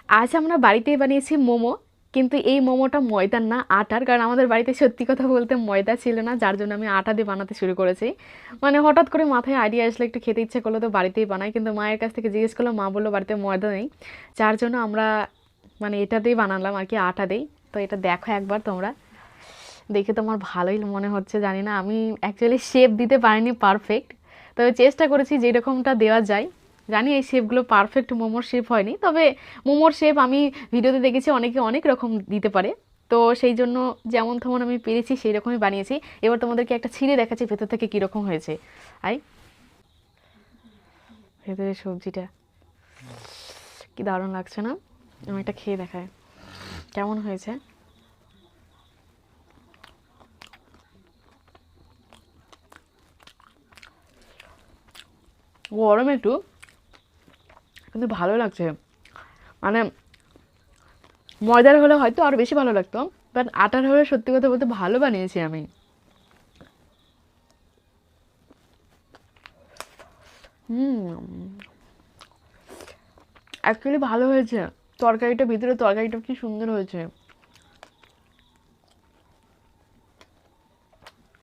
আজ আমরা বাড়িতেই বানিয়েছি মোমো, কিন্তু এই মোমোটা ময়দার না, আটার। কারণ আমাদের বাড়িতে সত্যি কথা বলতে ময়দা ছিল না, যার জন্য আমি আটা দিয়ে বানাতে শুরু করেছি। মানে হঠাৎ করে মাথায় আইডিয়া আসলে একটু খেতে ইচ্ছে করলো, তো বাড়িতেই বানাই। কিন্তু মায়ের কাছ থেকে জিজ্ঞেস করলাম, মা বললো বাড়িতে ময়দা নেই, যার জন্য আমরা মানে এটা দিয়েই বানালাম আর কি, আটা দিই। তো এটা দেখো একবার তোমরা, দেখে তোমার ভালোই মনে হচ্ছে জানি না। আমি অ্যাকচুয়ালি শেপ দিতে পারিনি পারফেক্ট, তবে চেষ্টা করেছি যেরকমটা দেওয়া যায়। জানি এই শেপগুলো পারফেক্ট মোমোর শেপ হয়নি, তবে মোমোর শেপ আমি ভিডিওতে দেখেছি অনেকে অনেক রকম দিতে পারে। তো সেই জন্য যেমন তেমন আমি পেরেছি সেই রকমই বানিয়েছি। এবার তোমাদেরকে একটা ছিঁড়ে দেখাচ্ছি ভেতর থেকে কীরকম হয়েছে। আই, ভেতরের সবজিটা কি দারুণ লাগছে না? আমি একটা খেয়ে দেখাই কেমন হয়েছে। গরম একটু, কিন্তু ভালো লাগছে। মানে ময়দার হলে হয়তো আরও বেশি ভালো লাগতো, বাট আটার হলে সত্যি কথা বলতে ভালো বানিয়েছি আমি। অ্যাকচুয়ালি ভালো হয়েছে। তরকারিটা ভিতরে তরকারিটা কি সুন্দর হয়েছে।